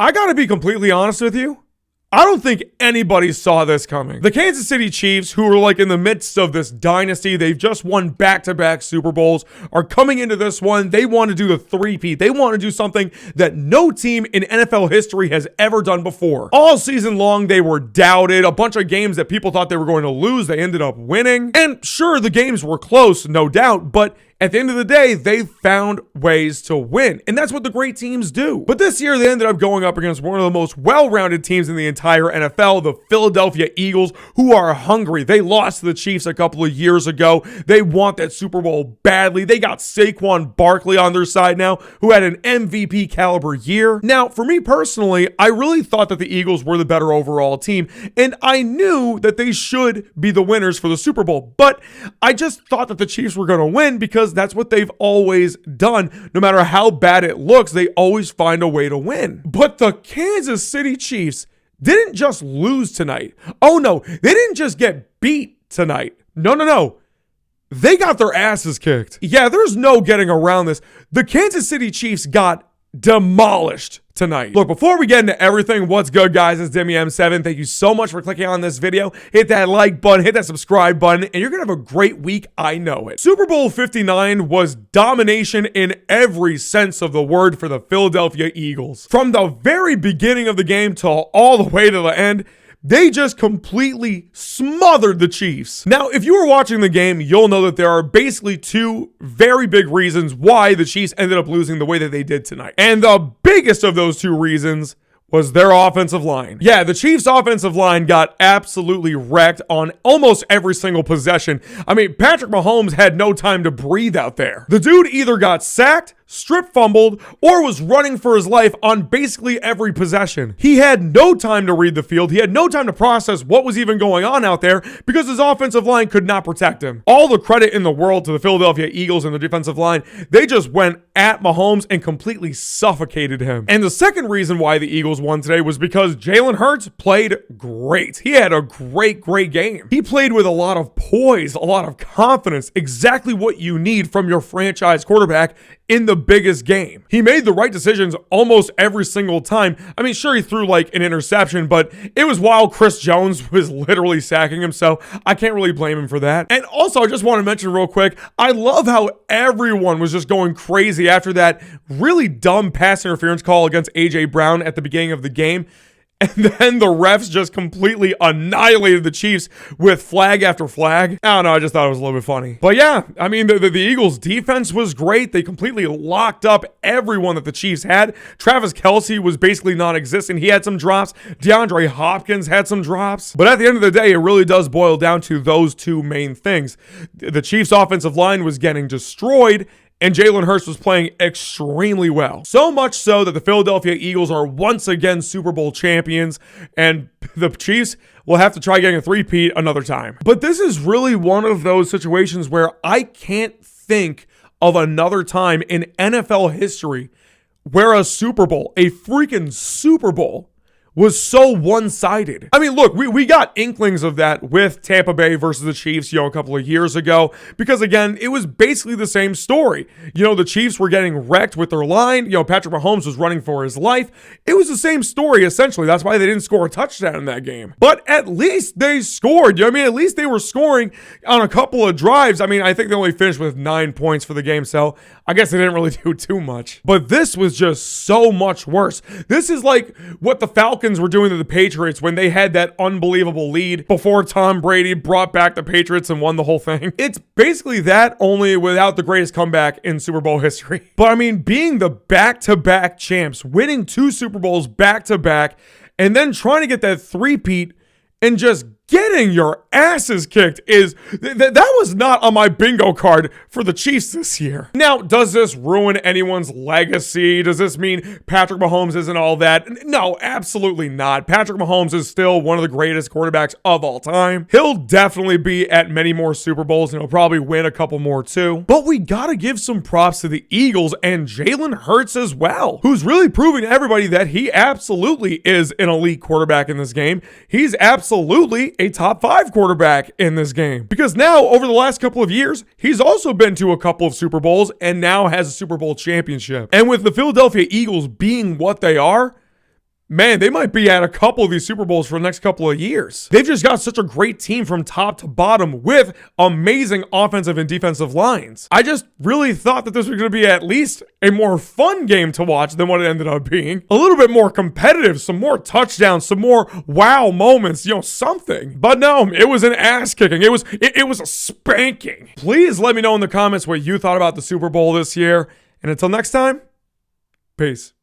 I gotta be completely honest with you. I don't think anybody saw this coming. The Kansas City Chiefs, who are like in the midst of this dynasty, they've just won back-to-back Super Bowls, are coming into this one. They want to do the three-peat. They want to do something that no team in NFL history has ever done before. All season long, they were doubted. A bunch of games that people thought they were going to lose, they ended up winning. And sure, the games were close, no doubt, but at the end of the day, they found ways to win. And that's what the great teams do. But this year, they ended up going up against one of the most well-rounded teams in the entire NFL, the Philadelphia Eagles, who are hungry. They lost to the Chiefs a couple of years ago. They want that Super Bowl badly. They got Saquon Barkley on their side now, who had an MVP caliber year. Now, for me personally, I really thought that the Eagles were the better overall team, and I knew that they should be the winners for the Super Bowl. But I just thought that the Chiefs were going to win because that's what they've always done. No matter how bad it looks, they always find a way to win. But the Kansas City Chiefs didn't just lose tonight. Oh no, they didn't just get beat tonight. No. They got their asses kicked. Yeah, there's no getting around this. The Kansas City Chiefs got demolished tonight. Look, before we get into everything, what's good, guys? It's Demi M7. Thank you so much for clicking on this video. Hit that like button, hit that subscribe button, and you're gonna have a great week. I know it. Super Bowl 59 was domination in every sense of the word for the Philadelphia Eagles. From the very beginning of the game till all the way to the end, they just completely smothered the Chiefs. Now, if you were watching the game, you'll know that there are basically two very big reasons why the Chiefs ended up losing the way that they did tonight. And the biggest of those two reasons was their offensive line. Yeah, the Chiefs' offensive line got absolutely wrecked on almost every single possession. I mean, Patrick Mahomes had no time to breathe out there. The dude either got sacked, strip fumbled, or was running for his life on basically every possession. He had no time to read the field. He had no time to process what was even going on out there because his offensive line could not protect him. All the credit in the world to the Philadelphia Eagles and the defensive line. They just went at Mahomes and completely suffocated him. And the second reason why the Eagles won today was because Jalen Hurts played great. He had a great game. He played with a lot of poise, a lot of confidence, exactly what you need from your franchise quarterback in the biggest game. He made the right decisions almost every single time. I mean, sure, he threw like an interception, but it was while Chris Jones was literally sacking him, so I can't really blame him for that. And also, I just want to mention real quick, I love how everyone was just going crazy after that really dumb pass interference call against AJ Brown at the beginning of the game. And then the refs just completely annihilated the Chiefs with flag after flag. I don't know, I just thought it was a little bit funny. But yeah, I mean, the Eagles' defense was great. They completely locked up everyone that the Chiefs had. Travis Kelce was basically non-existent. He had some drops. DeAndre Hopkins had some drops. But at the end of the day, it really does boil down to those two main things. The Chiefs' offensive line was getting destroyed, and Jalen Hurts was playing extremely well. So much so that the Philadelphia Eagles are once again Super Bowl champions, and the Chiefs will have to try getting a three-peat another time. But this is really one of those situations where I can't think of another time in NFL history where a Super Bowl, a freaking Super Bowl, was so one-sided. I mean, look, we got inklings of that with Tampa Bay versus the Chiefs, a couple of years ago, because again, it was basically the same story. The Chiefs were getting wrecked with their line. Patrick Mahomes was running for his life. It was the same story, essentially. That's why they didn't score a touchdown in that game. But at least they scored. At least they were scoring on a couple of drives. I mean, I think they only finished with 9 points for the game, so I guess they didn't really do too much. But this was just so much worse. This is like what the Falcons were doing to the Patriots when they had that unbelievable lead before Tom Brady brought back the Patriots and won the whole thing. It's basically that, only without the greatest comeback in Super Bowl history. But I mean, being the back-to-back champs, winning 2 Super Bowls back-to-back, and then trying to get that three-peat and just getting your asses kicked is, that was not on my bingo card for the Chiefs this year. Now, does this ruin anyone's legacy? Does this mean Patrick Mahomes isn't all that? No, absolutely not. Patrick Mahomes is still one of the greatest quarterbacks of all time. He'll definitely be at many more Super Bowls, and he'll probably win a couple more too. But we gotta give some props to the Eagles and Jalen Hurts as well, who's really proving to everybody that he absolutely is an elite quarterback in this game. He's absolutely a top 5 quarterback in this game. Because now, over the last couple of years, he's also been to a couple of Super Bowls and now has a Super Bowl championship. And with the Philadelphia Eagles being what they are, man, they might be at a couple of these Super Bowls for the next couple of years. They've just got such a great team from top to bottom with amazing offensive and defensive lines. I just really thought that this was going to be at least a more fun game to watch than what it ended up being. A little bit more competitive, some more touchdowns, some more wow moments, something. But no, it was an ass kicking. It was a spanking. Please let me know in the comments what you thought about the Super Bowl this year. And until next time, peace.